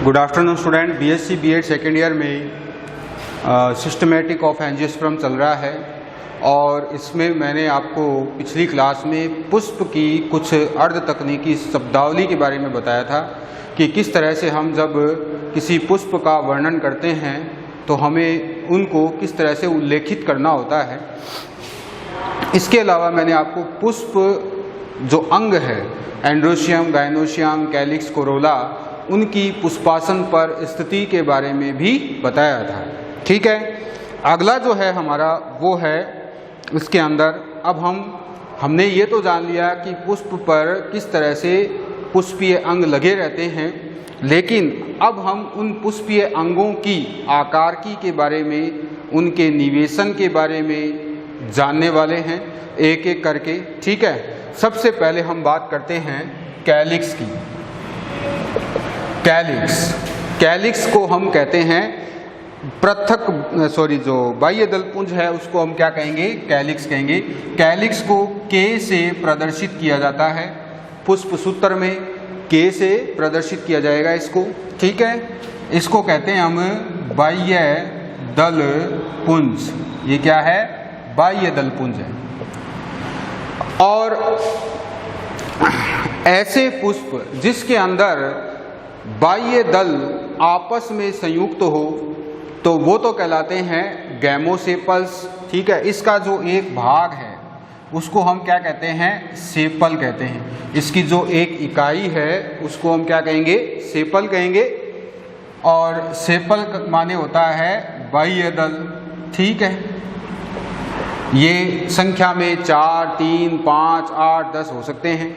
Good afternoon student. BSc BEd second year में systematic of angiosperm चल रहा है और इसमें मैंने आपको पिछली क्लास में पुष्प की कुछ अर्ध तकनीकी शब्दावली के बारे में बताया था कि किस तरह से हम जब किसी पुष्प का वर्णन करते हैं तो हमें उनको किस तरह से उल्लेखित करना होता है। इसके अलावा मैंने आपको पुष्प जो अंग है एंड्रोशियम, गाइनोशियम, कैलिक्स, कोरोला, उनकी पुष्पासन पर स्थिति के बारे में भी बताया था। ठीक है, अगला जो है हमारा वो है इसके अंदर अब हमने ये तो जान लिया कि पुष्प पर किस तरह से पुष्पीय अंग लगे रहते हैं, लेकिन अब हम उन पुष्पीय अंगों की आकारकी के बारे में, उनके निवेशन के बारे में जानने वाले हैं एक एक करके। ठीक है, सबसे पहले हम बात करते हैं कैलिक्स की। कैलिक्स को हम कहते हैं जो बाह्य दल पुंज है उसको हम क्या कहेंगे? कैलिक्स कहेंगे। कैलिक्स को के से प्रदर्शित किया जाता है, पुष्प सूत्र में के से प्रदर्शित किया जाएगा इसको। ठीक है, इसको कहते हैं हम बाह्य दल पुंज। ये क्या है? बाह्य दल पुंज है। और ऐसे पुष्प जिसके अंदर बाह्य दल आपस में संयुक्त हो तो वो तो कहलाते हैं गैमोसेपल्स। ठीक है, इसका जो एक भाग है उसको हम क्या कहते हैं? सेपल कहते हैं। इसकी जो एक इकाई है उसको हम क्या कहेंगे? सेपल कहेंगे। और सेपल माने होता है बाह्य दल। ठीक है, ये संख्या में 4, 3, 5, 8, 10 हो सकते हैं।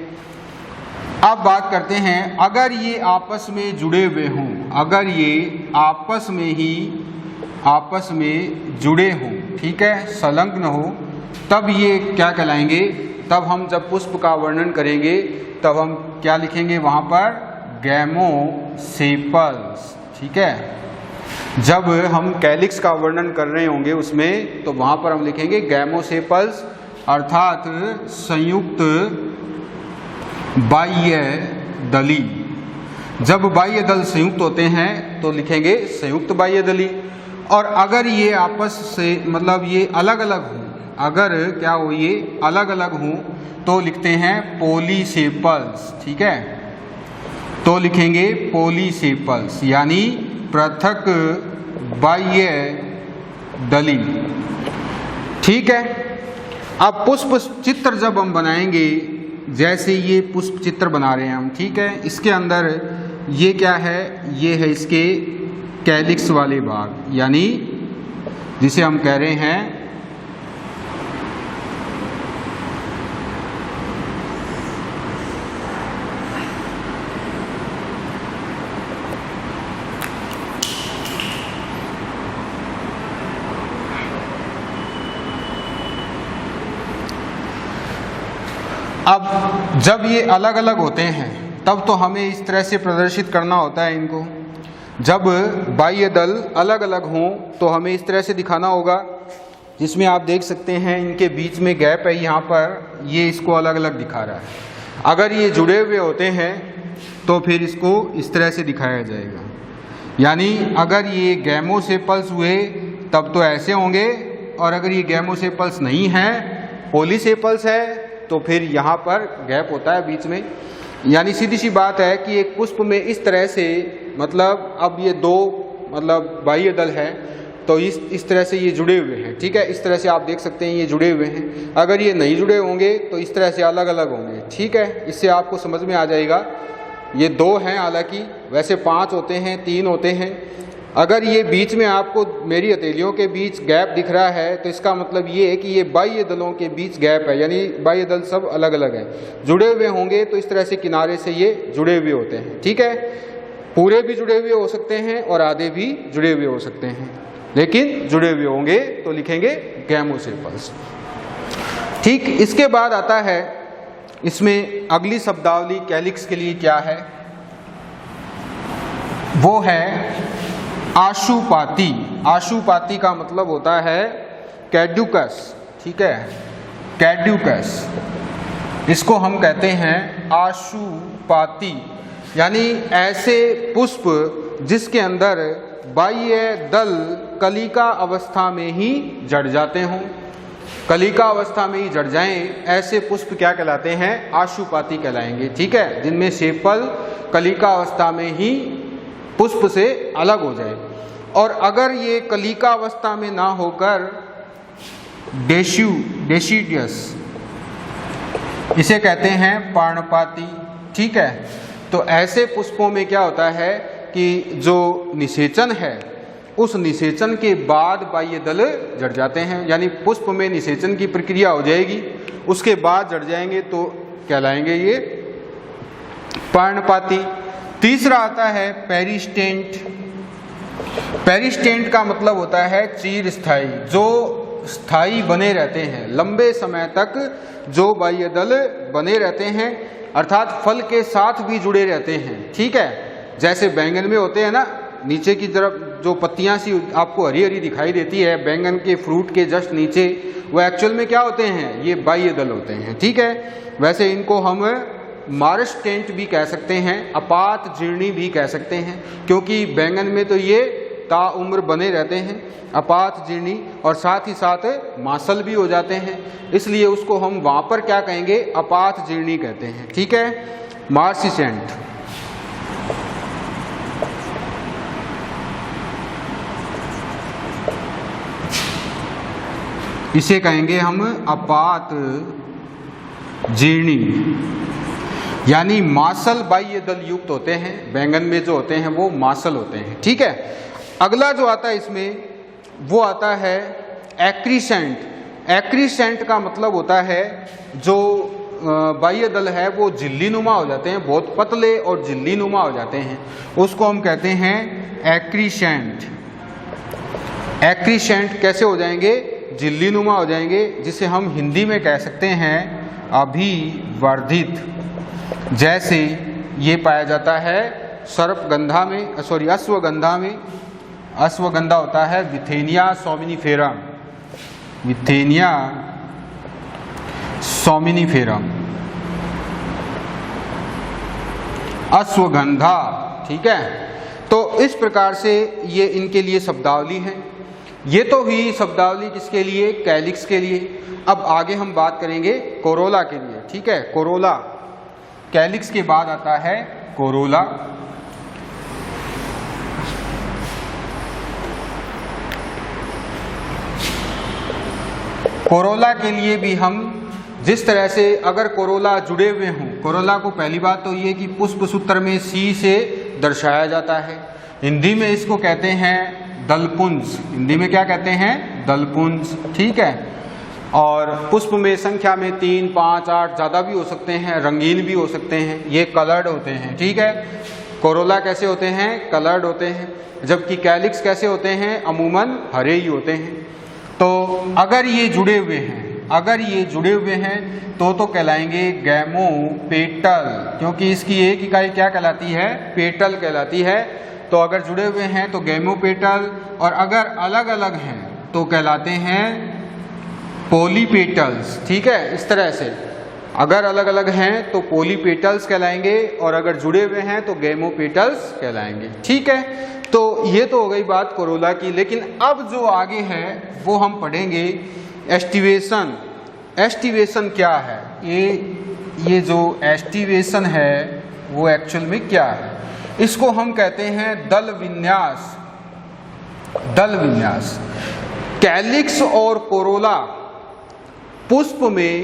अब बात करते हैं अगर ये आपस में जुड़े हुए हों, अगर ये आपस में जुड़े हों, ठीक है, संलग्न हो, तब ये क्या कहलाएंगे? तब हम जब पुष्प का वर्णन करेंगे तब हम क्या लिखेंगे वहाँ पर? गैमोसेपल्स। ठीक है, जब हम कैलिक्स का वर्णन कर रहे होंगे उसमें तो वहाँ पर हम लिखेंगे गैमोसेपल्स, अर्थात संयुक्त बाह्य दली। जब बाह्य दल संयुक्त होते हैं तो लिखेंगे संयुक्त बाह्य दली। और अगर ये आपस से मतलब ये अलग अलग हों, अगर क्या हो ये अलग अलग हों तो लिखते हैं पॉलीसेपल्स। ठीक है, तो लिखेंगे पॉलीसेपल्स यानी पृथक बाह्य दली। ठीक है, अब पुष्प चित्र जब हम बनाएंगे, जैसे ये पुष्प चित्र बना रहे हैं हम, ठीक है, इसके अंदर ये क्या है? ये है इसके कैलिक्स वाले भाग, यानी जिसे हम कह रहे हैं अब जब ये अलग अलग होते हैं तब तो हमें इस तरह से प्रदर्शित करना होता है इनको। जब बाह्य दल अलग अलग हों तो हमें इस तरह से दिखाना होगा, जिसमें आप देख सकते हैं इनके बीच में गैप है यहाँ पर, ये इसको अलग अलग दिखा रहा है। अगर ये जुड़े हुए होते हैं तो फिर इसको इस तरह से दिखाया जाएगा, यानी अगर ये गैमोसेपल्स हुए तब तो ऐसे होंगे, और अगर ये गैमोसेपल्स नहीं है, पॉलीसेपल्स है, तो फिर यहाँ पर गैप होता है बीच में। यानी सीधी सी बात है कि एक पुष्प में इस तरह से मतलब अब ये दो मतलब बाह्य दल है तो इस तरह से ये जुड़े हुए हैं। ठीक है, इस तरह से आप देख सकते हैं ये जुड़े हुए हैं। अगर ये नहीं जुड़े होंगे तो इस तरह से अलग अलग होंगे। ठीक है, इससे आपको समझ में आ जाएगा। ये 2 हैं, हालांकि वैसे 5 होते हैं, 3 होते हैं। अगर ये बीच में आपको मेरी हथेलियों के बीच गैप दिख रहा है तो इसका मतलब ये है कि ये बाह्य दलों के बीच गैप है, यानी बाह्य दल सब अलग अलग हैं। जुड़े हुए होंगे तो इस तरह से किनारे से ये जुड़े हुए होते हैं। ठीक है, पूरे भी जुड़े हुए हो सकते हैं और आधे भी जुड़े हुए हो सकते हैं, लेकिन जुड़े हुए होंगे तो लिखेंगे गैमोसेपल्स। ठीक, इसके बाद आता है इसमें अगली शब्दावली कैलिक्स के लिए क्या है? वो है आशुपाती। आशुपाती का मतलब होता है कैड्यूकस। ठीक है, कैड्यूकस, इसको हम कहते हैं आशुपाती, यानी ऐसे पुष्प जिसके अंदर बाह्य दल कलिका अवस्था में ही जड़ जाते हों। कलिका अवस्था में ही जड़ जाएं, ऐसे पुष्प क्या कहलाते हैं? आशुपाती कहलाएंगे। ठीक है, जिनमें सेपल कलिका अवस्था में ही पुष्प से अलग हो जाए। और अगर ये कलिका अवस्था में ना होकर डेसिडियस, इसे कहते हैं पर्णपाती। ठीक है, तो ऐसे पुष्पों में क्या होता है कि जो निषेचन है उस निषेचन के बाद बाह्य दल जड़ जाते हैं, यानी पुष्प में निषेचन की प्रक्रिया हो जाएगी, उसके बाद जड़ जाएंगे तो कहलाएंगे ये पर्णपाती। तीसरा आता है पेरिस्टेंट। पेरिस्टेंट का मतलब होता है चिर स्थायी, जो स्थायी बने रहते हैं, लंबे समय तक जो बाह्य दल बने रहते हैं, अर्थात फल के साथ भी जुड़े रहते हैं। ठीक है, जैसे बैंगन में होते हैं ना, नीचे की तरफ जो पत्तियां सी आपको हरी हरी दिखाई देती है बैंगन के फ्रूट के जस्ट नीचे, वो एक्चुअल में क्या होते हैं? ये बाह्य दल होते हैं। ठीक है, वैसे इनको हम मार्शटेंट भी कह सकते हैं, अपात जीर्णी भी कह सकते हैं, क्योंकि बैंगन में तो ये ताउम्र बने रहते हैं, अपात जीर्णी, और साथ ही साथ मांसल भी हो जाते हैं, इसलिए उसको हम वहां पर क्या कहेंगे? अपात जीर्णी कहते हैं। ठीक है, मार्सिसेंट। इसे कहेंगे हम अपात जीर्णी, यानी मांसल बाह्य दल युक्त होते हैं। बैंगन में जो होते हैं वो मांसल होते हैं। ठीक है, अगला जो आता है इसमें वो आता है एक्रीसेंट। एक्रीसेंट का मतलब होता है जो बाह्य दल है वो झिल्ली नुमा हो जाते हैं, बहुत पतले और झिल्ली नुमा हो जाते हैं, उसको हम कहते हैं एक्रीसेंट। एक्रीसेंट कैसे हो जाएंगे? झिल्ली नुमा हो जाएंगे, जिसे हम हिंदी में कह सकते हैं अभिवर्धित। जैसे ये पाया जाता है सर्पगंधा में, अश्वगंधा में। अश्वगंधा होता है विथेनिया सोमिनिफेरम, विथेनिया सोमिनिफेरम, अश्वगंधा। ठीक है, तो इस प्रकार से ये इनके लिए शब्दावली है। ये तो हुई शब्दावली किसके लिए? कैलिक्स के लिए। अब आगे हम बात करेंगे कोरोला के लिए। ठीक है, कोरोला, कैलिक्स के बाद आता है कोरोला। कोरोला के लिए भी हम जिस तरह से अगर कोरोला जुड़े हुए हों, कोरोला को पहली बात तो ये कि पुष्प सूत्र में सी से दर्शाया जाता है। हिंदी में इसको कहते हैं दलपुंज। हिंदी में क्या कहते हैं? दलपुंज। ठीक है, और पुष्प में संख्या में 3, 5, 8 ज़्यादा भी हो सकते हैं, रंगीन भी हो सकते हैं, ये कलर्ड होते हैं। ठीक है, कोरोला कैसे होते हैं? कलर्ड होते हैं। जबकि कैलिक्स कैसे होते हैं? अमूमन हरे ही होते हैं। तो अगर ये जुड़े हुए हैं, अगर ये जुड़े हुए हैं तो कहलाएंगे गैमोपेटल, क्योंकि इसकी एक इकाई क्या कहलाती है? पेटल कहलाती है। तो अगर जुड़े हुए हैं तो गैमोपेटल, और अगर अलग अलग हैं तो कहलाते हैं पॉलीपेटल्स। ठीक है, इस तरह से अगर अलग अलग हैं तो पॉलीपेटल्स कहलाएंगे, और अगर जुड़े हुए हैं तो गैमोपेटल्स कहलाएंगे। ठीक है, तो ये तो हो गई बात कोरोला की। लेकिन अब जो आगे है वो हम पढ़ेंगे एस्टिवेशन। एस्टिवेशन क्या है? ये जो एस्टिवेशन है वो एक्चुअल में क्या है? इसको हम कहते हैं दल विन्यास। दल विन्यास। कैलिक्स और कोरोला पुष्प में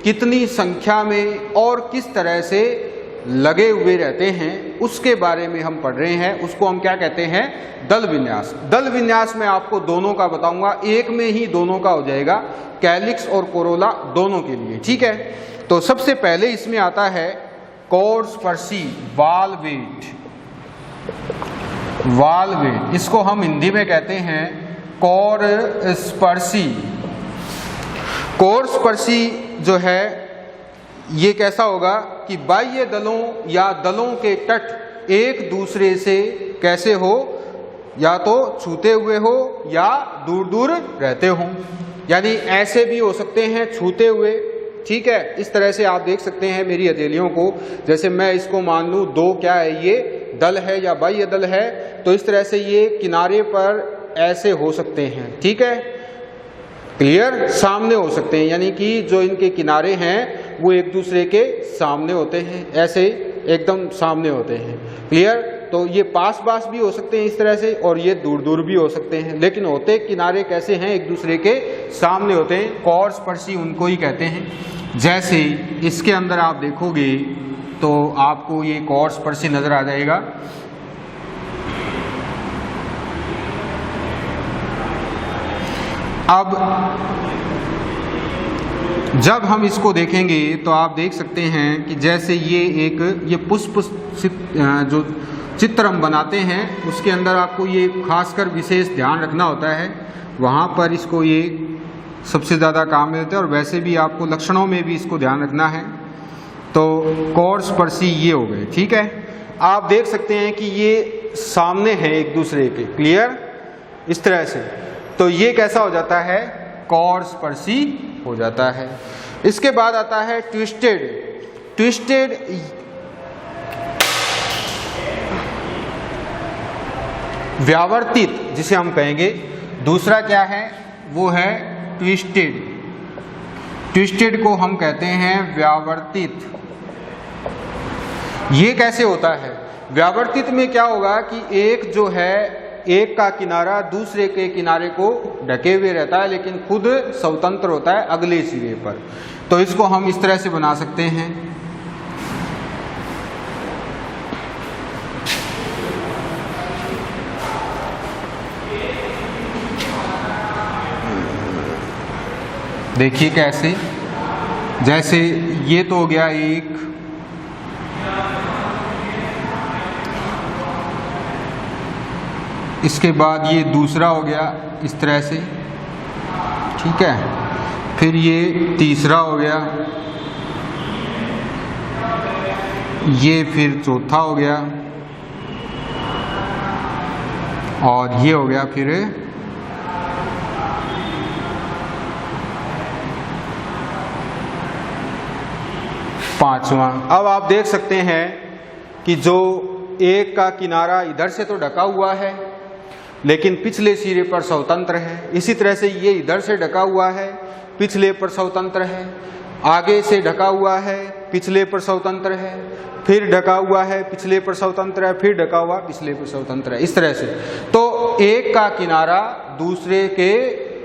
कितनी संख्या में और किस तरह से लगे हुए रहते हैं उसके बारे में हम पढ़ रहे हैं। उसको हम क्या कहते हैं? दल विन्यास। दल विन्यास में आपको दोनों का बताऊंगा, एक में ही दोनों का हो जाएगा, कैलिक्स और कोरोला दोनों के लिए। ठीक है, तो सबसे पहले इसमें आता है कॉर्डस्पर्शी वालवेट। वालवेट, इसको हम हिंदी में कहते हैं कॉर्डस्पर्शी। कॉर्डस्पर्शी जो है ये कैसा होगा कि बाह्य दलों या दलों के तट एक दूसरे से कैसे हो, या तो छूते हुए हो या दूर दूर रहते हो, यानी ऐसे भी हो सकते हैं छूते हुए। ठीक है, इस तरह से आप देख सकते हैं मेरी हथेलियों को, जैसे मैं इसको मान लूं 2 क्या है ये दल है या बाह्य दल है तो इस तरह से ये किनारे पर ऐसे हो सकते हैं, ठीक है, क्लियर, सामने हो सकते हैं, यानी कि जो इनके किनारे हैं वो एक दूसरे के सामने होते हैं, ऐसे एकदम सामने होते हैं, क्लियर। तो ये पास पास भी हो सकते हैं इस तरह से और ये दूर दूर भी हो सकते हैं, लेकिन होते किनारे कैसे हैं, एक दूसरे के सामने होते हैं, कॉर्ड स्पर्शी उनको ही कहते हैं। जैसे इसके अंदर आप देखोगे तो आपको ये कॉर्ड स्पर्शी नजर आ जाएगा। अब जब हम इसको देखेंगे तो आप देख सकते हैं कि जैसे ये पुष्प जो चित्र हम बनाते हैं उसके अंदर आपको ये खासकर विशेष ध्यान रखना होता है, वहाँ पर इसको ये सबसे ज़्यादा काम में देते हैं और वैसे भी आपको लक्षणों में भी इसको ध्यान रखना है। तो कॉर्ड स्पर्शी ये हो गए, ठीक है। आप देख सकते हैं कि ये सामने है एक दूसरे के, क्लियर, इस तरह से, तो ये कैसा हो जाता है, कॉर्ड स्पर्शी हो जाता है। इसके बाद आता है ट्विस्टेड। ट्विस्टेड व्यावर्तित जिसे हम कहेंगे, दूसरा क्या है वो है ट्विस्टेड। ट्विस्टेड को हम कहते हैं व्यावर्तित। ये कैसे होता है, व्यावर्तित में क्या होगा कि एक जो है एक का किनारा दूसरे के किनारे को ढके हुए रहता है लेकिन खुद स्वतंत्र होता है अगले सिरे पर। तो इसको हम इस तरह से बना सकते हैं, देखिए कैसे, जैसे ये तो हो गया एक, इसके बाद ये दूसरा हो गया इस तरह से, ठीक है, फिर ये तीसरा हो गया, ये फिर चौथा हो गया और ये हो गया फिर पांचवा। अब आप देख सकते हैं कि जो एक का किनारा इधर से तो ढका हुआ है लेकिन पिछले सिरे पर स्वतंत्र है, इसी तरह से ये इधर से ढका हुआ है पिछले पर स्वतंत्र है, आगे से ढका हुआ है पिछले पर स्वतंत्र है, फिर ढका हुआ है पिछले पर स्वतंत्र है, फिर ढका हुआ पिछले पर स्वतंत्र है, इस तरह से। तो एक का किनारा दूसरे के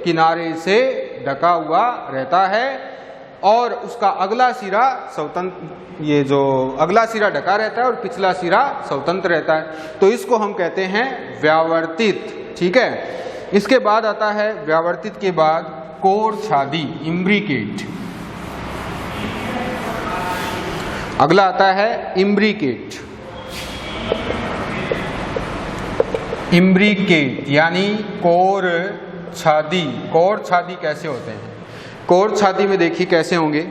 किनारे से ढका हुआ रहता है और उसका अगला सिरा स्वतंत्र, ये जो अगला सिरा ढका रहता है और पिछला सिरा स्वतंत्र रहता है, तो इसको हम कहते हैं व्यावर्तित, ठीक है। इसके बाद आता है व्यावर्तित के बाद कोरछादी, इम्ब्रिकेट। अगला आता है इम्ब्रिकेट। इम्ब्रिकेट यानी कोरछादी। कोरछादी कैसे होते हैं, कोरछादी में देखिए कैसे होंगे।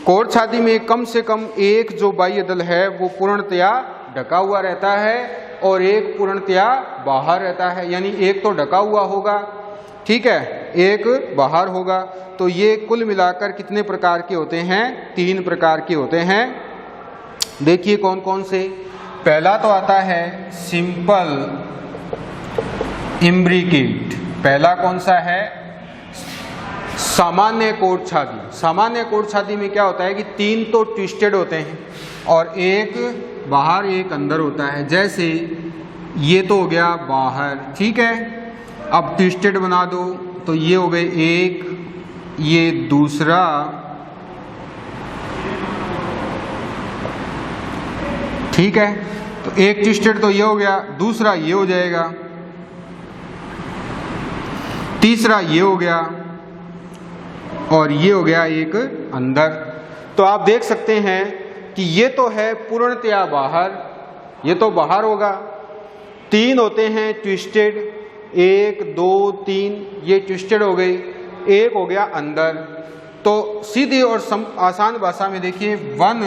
कोरछादी में कम से कम एक जो बाह्य दल है वो पूर्णतया ढका हुआ रहता है और एक पूर्णतया बाहर रहता है, यानी एक तो ढका हुआ होगा, ठीक है, एक बाहर होगा। तो ये कुल मिलाकर कितने प्रकार के होते हैं, 3 प्रकार के होते हैं। देखिए कौन कौन से। पहला तो आता है सिंपल इम्ब्रिकेट। पहला कौन सा है, सामान्य कोरछादी। सामान्य कोरछादी में क्या होता है कि 3 तो ट्विस्टेड होते हैं और एक बाहर एक अंदर होता है। जैसे ये तो हो गया बाहर, ठीक है, अब ट्विस्टेड बना दो तो ये हो गए एक, ये दूसरा, ठीक है, तो एक ट्विस्टेड तो ये हो गया, दूसरा ये हो जाएगा, तीसरा ये हो गया और ये हो गया एक अंदर। तो आप देख सकते हैं कि ये तो है पूर्णतया बाहर, ये तो बाहर होगा। 3 होते हैं ट्विस्टेड, 1 2 3, ये ट्विस्टेड हो गई, एक हो गया अंदर। तो सीधी और आसान भाषा में देखिए 1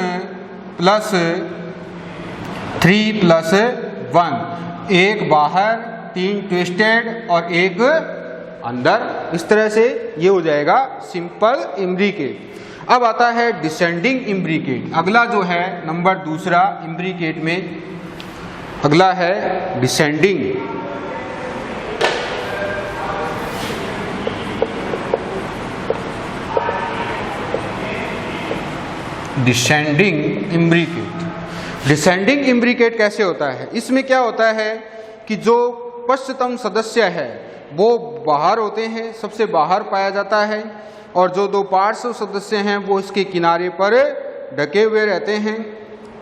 + 3 + 1, एक बाहर, 3 ट्विस्टेड और एक अंदर। इस तरह से ये हो जाएगा सिंपल इम्ब्रिकेट। अब आता है डिसेंडिंग इम्ब्रिकेट। अगला जो है नंबर दूसरा इम्ब्रिकेट में, अगला है descending. Descending imbricate. Descending imbricate कैसे होता है? इसमें क्या होता है कि जो पश्चतम सदस्य है वो बाहर होते हैं, सबसे बाहर पाया जाता है, और जो दो पार्श्व सदस्य हैं वो इसके किनारे पर ढके हुए रहते हैं।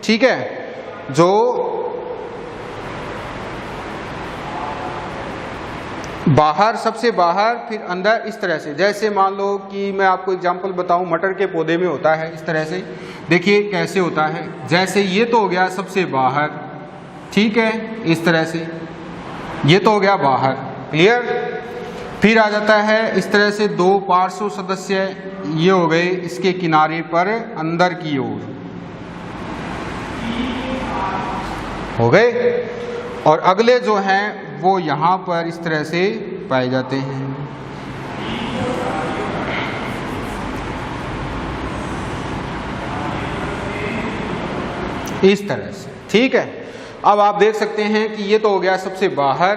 ठीक है, जो बाहर, सबसे बाहर, फिर अंदर, इस तरह से। जैसे मान लो कि मैं आपको एग्जांपल बताऊं, मटर के पौधे में होता है इस तरह से। देखिए कैसे होता है, जैसे ये तो हो गया सबसे बाहर, ठीक है, इस तरह से ये तो हो गया बाहर, क्लियर। फिर आ जाता है इस तरह से दो पार्श्व सदस्य, ये हो गए इसके किनारे पर अंदर की ओर हो गए, और अगले जो हैं वो यहाँ पर इस तरह से पाए जाते हैं। इस तरह से, ठीक है। अब आप देख सकते हैं कि ये तो हो गया सबसे बाहर,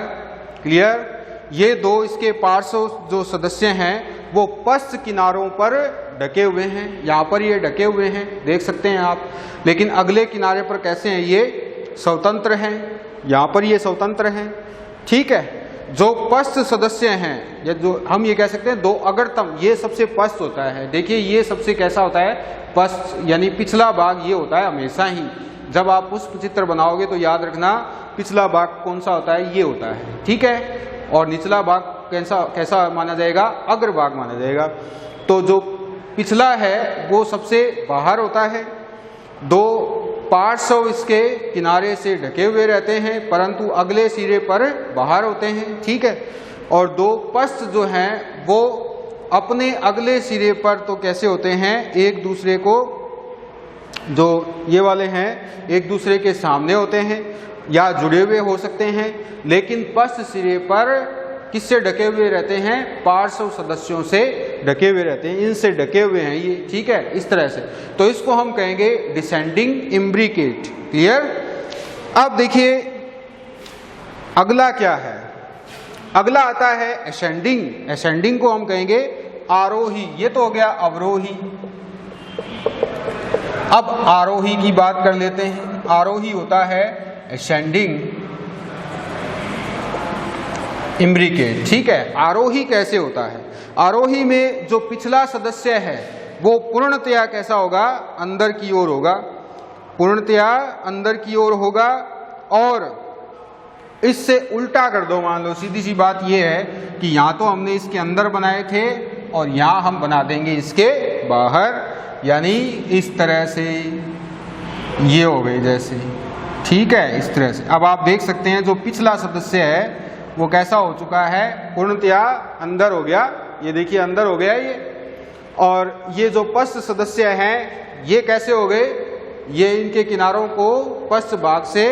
क्लियर। ये दो इसके पार्श्व जो सदस्य हैं वो पश्च किनारों पर ढके हुए हैं, यहाँ पर ये ढके हुए हैं, देख सकते हैं आप। लेकिन अगले किनारे पर कैसे हैं? ये स्वतंत्र हैं, यहाँ पर ये स्वतंत्र हैं, ठीक है। जो पश्च सदस्य हैं, या जो हम ये कह सकते हैं दो अग्रतम, ये सबसे पश्च होता है। देखिए ये सबसे कैसा होता है? पश्च, यानी पिछला भाग ये होता है हमेशा ही। जब आप पुष्प चित्र बनाओगे तो याद रखना पिछला भाग कौन सा होता है? ये होता है, ठीक है। और निचला भाग कैसा माना जाएगा? अग्र भाग माना जाएगा। तो जो पिछला है वो सबसे बाहर होता है, दो पार्श्व इसके किनारे से ढके हुए रहते हैं परंतु अगले सिरे पर बाहर होते हैं, ठीक है। और दो पश्च जो हैं वो अपने अगले सिरे पर तो कैसे होते हैं? एक दूसरे को, जो ये वाले हैं, एक दूसरे के सामने होते हैं या जुड़े हुए हो सकते हैं, लेकिन पश्च सिरे पर किससे ढके हुए रहते हैं? पार्श्व सदस्यों से ढके हुए रहते हैं, इनसे ढके हुए हैं ये, ठीक है, इस तरह से। तो इसको हम कहेंगे डिसेंडिंग इम्ब्रिकेट, क्लियर। अब देखिए अगला क्या है? अगला आता है असेंडिंग। असेंडिंग को हम कहेंगे आरोही। ये तो हो गया अवरोही। अब आरोही की बात कर लेते हैं। आरोही होता है असेंडिंग इम्ब्रिकेट, ठीक है। आरोही कैसे होता है? आरोही में जो पिछला सदस्य है वो पूर्णतया कैसा होगा? अंदर की ओर होगा, पूर्णतया अंदर की ओर होगा। और इससे उल्टा कर दो, मान लो सीधी सी बात ये है कि यहाँ तो हमने इसके अंदर बनाए थे और यहाँ हम बना देंगे इसके बाहर, यानी इस तरह से ये हो गई जैसे, ठीक है, इस तरह से। अब आप देख सकते हैं जो पिछला सदस्य है वो कैसा हो चुका है? पूर्णतया अंदर हो गया, ये देखिए अंदर हो गया ये। और ये जो पश्च सदस्य हैं ये कैसे हो गए? ये इनके किनारों को पश्च भाग से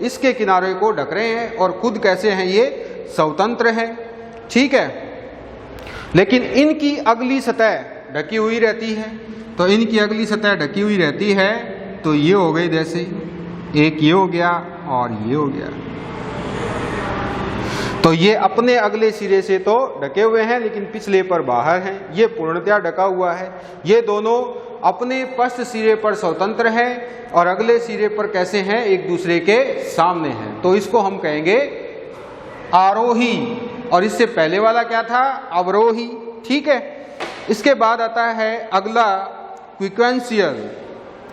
इसके किनारे को ढक रहे हैं और खुद कैसे हैं? ये स्वतंत्र हैं, ठीक है। लेकिन इनकी अगली सतह ढकी हुई रहती है, तो इनकी अगली सतह ढकी हुई रहती है, तो ये हो गई जैसे, एक ये हो गया और ये हो गया। तो ये अपने अगले सिरे से तो ढके हुए हैं लेकिन पिछले पर बाहर हैं, ये पूर्णतया ढका हुआ है। ये दोनों अपने पश्च सिरे पर स्वतंत्र हैं और अगले सिरे पर कैसे हैं? एक दूसरे के सामने हैं। तो इसको हम कहेंगे आरोही। और इससे पहले वाला क्या था? अवरोही, ठीक है। इसके बाद आता है अगला क्विक्वेंशियल।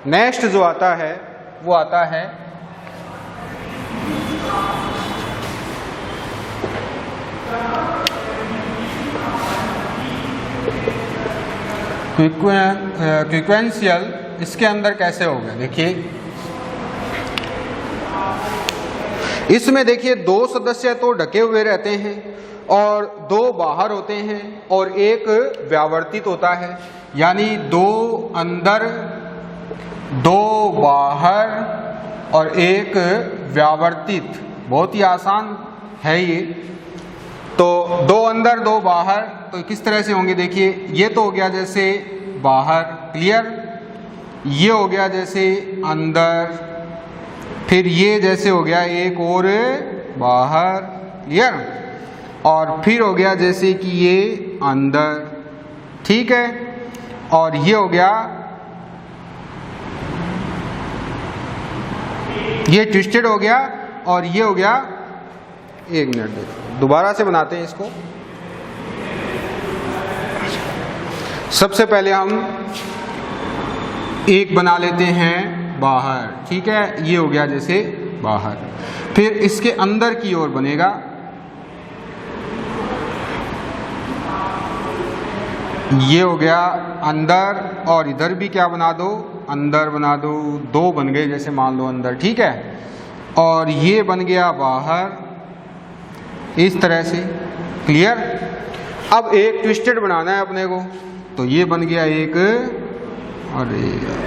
नेक्स्ट जो आता है वो आता है क्विक्वेंशियल। इसके अंदर कैसे हो गया? देखिए इसमें देखिए दो सदस्य तो ढके हुए रहते हैं और दो बाहर होते हैं और एक व्यावर्तित होता है, यानी दो अंदर, दो बाहर और एक व्यावर्तित। बहुत ही आसान है ये। तो दो अंदर दो बाहर, तो किस तरह से होंगे? देखिए ये तो हो गया जैसे बाहर, क्लियर। ये हो गया जैसे अंदर, फिर ये जैसे हो गया एक और बाहर, क्लियर, और फिर हो गया जैसे कि ये अंदर, ठीक है, और ये हो गया, ये ट्विस्टेड हो गया, और ये हो गया, एक मिनट देखो दोबारा से बनाते हैं इसको। सबसे पहले हम एक बना लेते हैं बाहर, ठीक है, ये हो गया जैसे बाहर, फिर इसके अंदर की ओर बनेगा, ये हो गया अंदर, और इधर भी क्या बना दो, अंदर बना दो, दो बन गए जैसे मान लो अंदर, ठीक है, और ये बन गया बाहर इस तरह से, क्लियर। अब एक ट्विस्टेड बनाना है अपने को, तो ये बन गया एक, अरे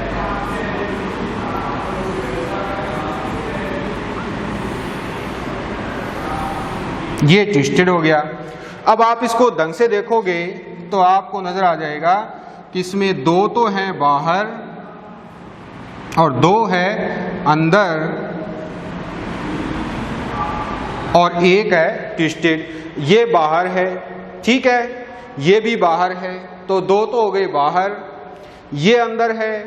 ये ट्विस्टेड हो गया। अब आप इसको ढंग से देखोगे तो आपको नजर आ जाएगा कि इसमें दो तो हैं बाहर और दो है अंदर और एक है ट्विस्टेड। ये बाहर है, ठीक है, ये भी बाहर है, तो दो तो हो गए बाहर, ये अंदर है,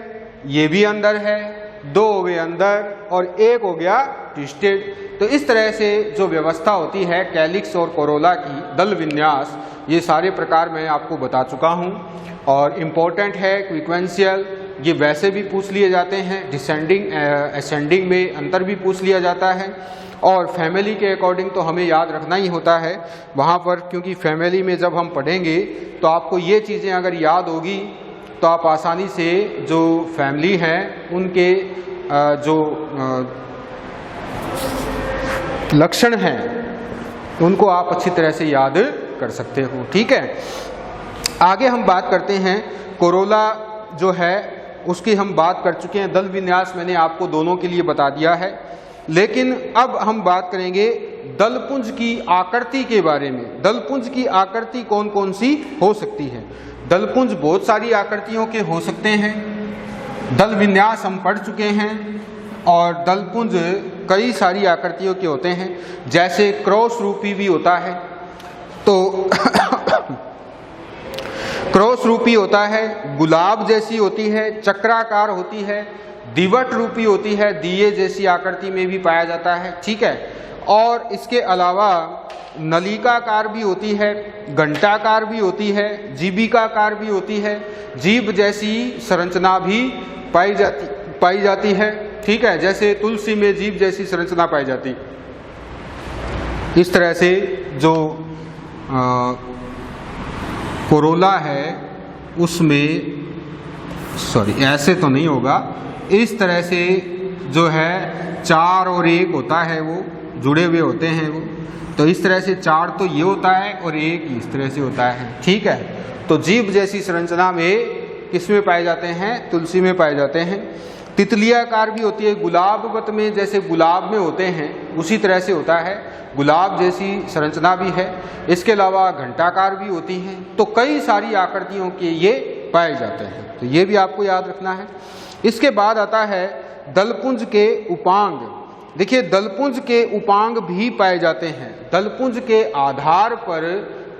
ये भी अंदर है, दो हो गए अंदर और एक हो गया ट्विस्टेड। तो इस तरह से जो व्यवस्था होती है कैलिक्स और कोरोला की, दल विन्यास, ये सारे प्रकार मैं आपको बता चुका हूँ। और इम्पोर्टेंट है क्विक्वेंशियल, ये वैसे भी पूछ लिए जाते हैं, डिसेंडिंग असेंडिंग में अंतर भी पूछ लिया जाता है, और फैमिली के अकॉर्डिंग तो हमें याद रखना ही होता है वहाँ पर, क्योंकि फैमिली में जब हम पढ़ेंगे तो आपको ये चीज़ें अगर याद होगी तो आप आसानी से जो फैमिली है उनके जो लक्षण हैं उनको आप अच्छी तरह से याद कर सकते हो, ठीक है। आगे हम बात करते हैं कोरोला जो है उसकी हम बात कर चुके हैं, दल विन्यास मैंने आपको दोनों के लिए बता दिया है। लेकिन अब हम बात करेंगे दलपुंज की आकृति के बारे में। दलपुंज की आकृति कौन कौन सी हो सकती है? दलपुंज बहुत सारी आकृतियों के हो सकते हैं। दल विन्यास हम पढ़ चुके हैं और दलपुंज कई सारी आकृतियों के होते हैं, जैसे क्रॉस रूपी भी होता है। तो क्रॉस रूपी होता है, गुलाब जैसी होती है, चक्राकार होती है, दिवट रूपी होती है, दिए जैसी आकृति में भी पाया जाता है, ठीक है। और इसके अलावा नलिकाकार भी होती है, घंटाकार भी होती है, जीविकाकार भी होती है, जीभ जैसी संरचना भी पाई जाती है, ठीक है, जैसे तुलसी में जीभ जैसी संरचना पाई जाती। इस तरह से जो कोरोला है उसमें, सॉरी ऐसे तो नहीं होगा, इस तरह से जो है 4 और 1 होता है, वो जुड़े हुए होते हैं वो। तो इस तरह से 4 तो ये होता है और 1 इस तरह से होता है, ठीक है। तो जीभ जैसी संरचना में किसमें पाए जाते हैं? तुलसी में पाए जाते हैं। तितलियाकार भी होती है, गुलाबवत में जैसे गुलाब में होते हैं उसी तरह से होता है, गुलाब जैसी संरचना भी है। इसके अलावा घंटाकार भी होती हैं। तो कई सारी आकृतियों के ये पाए जाते हैं, तो ये भी आपको याद रखना है। इसके बाद आता है दलपुंज के उपांग। देखिए दलपुंज के उपांग भी पाए जाते हैं। दलपुंज के आधार पर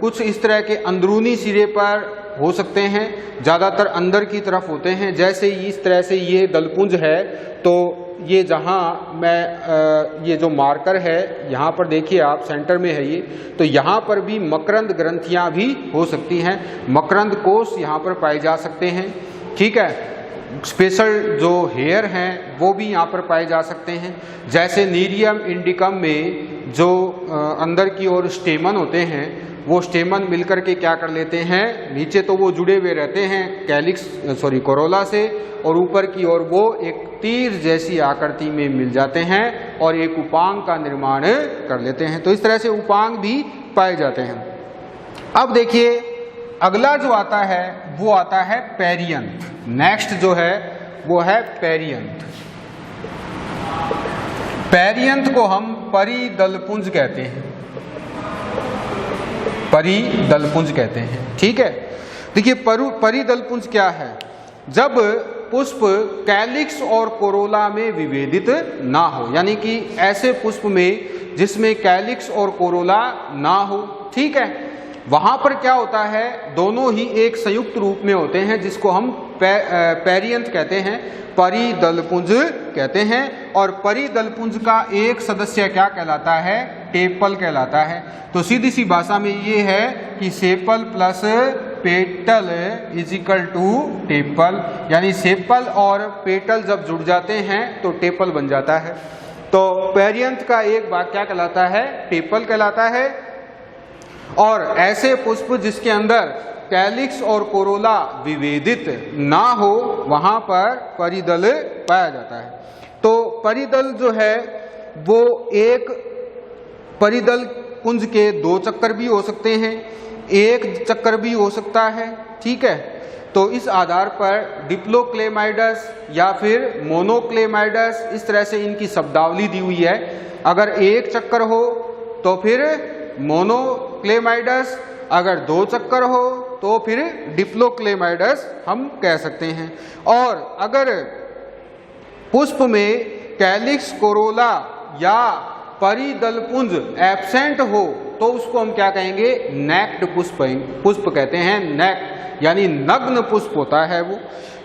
कुछ इस तरह के अंदरूनी सिरे पर हो सकते हैं, ज़्यादातर अंदर की तरफ होते हैं। जैसे इस तरह से ये दलपुंज है, तो ये जहाँ मैं ये जो मार्कर है यहाँ पर देखिए आप, सेंटर में है ये, तो यहाँ पर भी मकरंद ग्रंथियाँ भी हो सकती हैं, मकरंद कोष यहाँ पर पाए जा सकते हैं, ठीक है। स्पेशल जो हेयर हैं वो भी यहाँ पर पाए जा सकते हैं। जैसे नीरियम इंडिकम में जो अंदर की ओर स्टेमन होते हैं, वो स्टेमन मिलकर के क्या कर लेते हैं, नीचे तो वो जुड़े हुए रहते हैं कोरोला से, और ऊपर की ओर वो एक तीर जैसी आकृति में मिल जाते हैं और एक उपांग का निर्माण कर लेते हैं। तो इस तरह से उपांग भी पाए जाते हैं। अब देखिए अगला जो आता है वो आता है पेरियंथ। नेक्स्ट जो है वो है पेरियंथ। पेरियंथ को हम परिदलपुंज कहते हैं, परिदलपुंज कहते हैं, ठीक है। देखिए परिदलपुंज क्या है? जब पुष्प कैलिक्स और कोरोला में विभेदित ना हो, यानी कि ऐसे पुष्प में जिसमें कैलिक्स और कोरोला ना हो। ठीक है, वहां पर क्या होता है, दोनों ही एक संयुक्त रूप में होते हैं जिसको हम पेरियंथ कहते हैं, परिदलपुंज कहते हैं। और परिदलपुंज का एक सदस्य क्या कहलाता है, टेपल कहलाता है। तो सीधी सी भाषा में ये है कि sepal plus petal is equal to tepal, यानी सेपल और पेटल जब जुड़ जाते हैं तो टेपल बन जाता है। तो पेरियंथ का एक भाग क्या कहलाता है, टेपल कहलाता है। और ऐसे पुष्प जिसके अंदर कैलिक्स और कोरोला विभेदित ना हो वहां पर परिदल पाया जाता है। तो परिदल जो है वो एक परिदल पुंज के 2 चक्कर भी हो सकते हैं, 1 चक्कर भी हो सकता है। ठीक है, तो इस आधार पर डिप्लोक्लेमाइडस या फिर मोनोक्लेमाइडस, इस तरह से इनकी शब्दावली दी हुई है। अगर 1 चक्कर हो तो फिर मोनोक्लेमाइडस, अगर 2 चक्कर हो तो फिर डिप्लोक्लेमाइडस हम कह सकते हैं। और अगर पुष्प में कैलिक्स, कोरोला या परिदलपुंज एब्सेंट हो तो उसको हम क्या कहेंगे, नेक्ड पुष्प कहते हैं। नेक्ड यानी नग्न पुष्प होता है वो।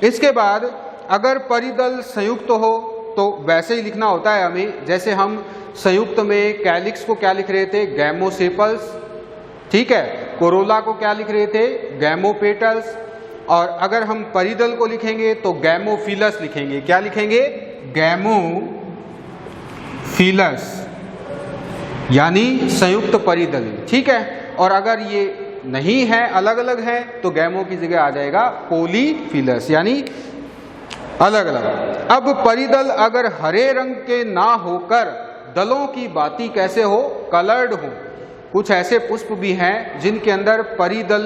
इसके बाद अगर परिदल संयुक्त हो तो वैसे ही लिखना होता है हमें, जैसे हम संयुक्त में कैलिक्स को क्या लिख रहे थे, गैमोसेपल्स। ठीक है, कोरोला को क्या लिख रहे थे, गैमोपेटल्स। और अगर हम परिदल को लिखेंगे तो गैमोफिलस लिखेंगे। क्या लिखेंगे, गैमोफिलस, यानी संयुक्त परिदल। ठीक है, और अगर ये नहीं है, अलग अलग है, तो गैमो की जगह आ जाएगा पॉलीफिलस, यानी अलग अलग। अब परिदल अगर हरे रंग के ना होकर दलों की बाती कैसे हो, कलर्ड हो। कुछ ऐसे पुष्प भी हैं जिनके अंदर परिदल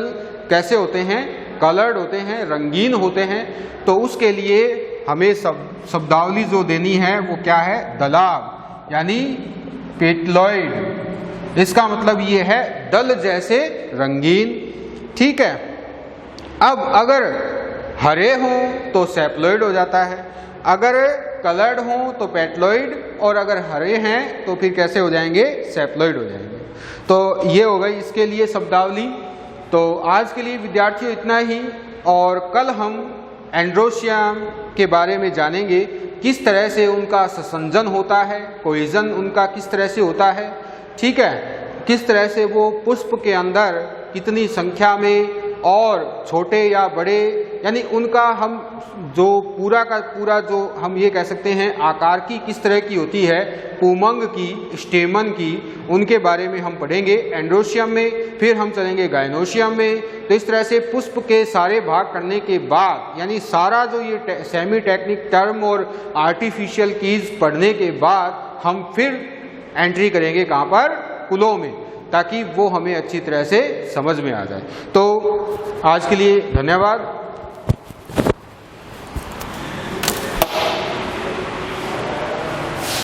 कैसे होते हैं, कलर्ड होते हैं, रंगीन होते हैं। तो उसके लिए हमें शब्दावली जो देनी है वो क्या है, दलाव, यानी पेटलॉइड। इसका मतलब ये है दल जैसे रंगीन। ठीक है, अब अगर हरे हों तो सेप्लॉइड हो जाता है, अगर कलर्ड हों तो पेटलॉइड, और अगर हरे हैं तो फिर कैसे हो जाएंगे, सेप्लॉइड हो जाएंगे। तो ये हो गई इसके लिए शब्दावली। तो आज के लिए विद्यार्थियों इतना ही, और कल हम एंड्रोशियम के बारे में जानेंगे, किस तरह से उनका संसंजन होता है, कोहेजन उनका किस तरह से होता है। ठीक है, किस तरह से वो पुष्प के अंदर कितनी संख्या में, और छोटे या बड़े, यानी उनका हम जो पूरा का पूरा जो हम ये कह सकते हैं आकार की किस तरह की होती है, पुमंग की, स्टेमन की, उनके बारे में हम पढ़ेंगे एंड्रोशियम में। फिर हम चलेंगे गायनोशियम में। तो इस तरह से पुष्प के सारे भाग करने के बाद, यानी सारा जो ये सेमी टेक्निक टर्म और आर्टिफिशियल कीज पढ़ने के बाद हम फिर एंट्री करेंगे कहाँ पर, कुलों में, ताकि वो हमें अच्छी तरह से समझ में आ जाए। तो आज के लिए धन्यवाद।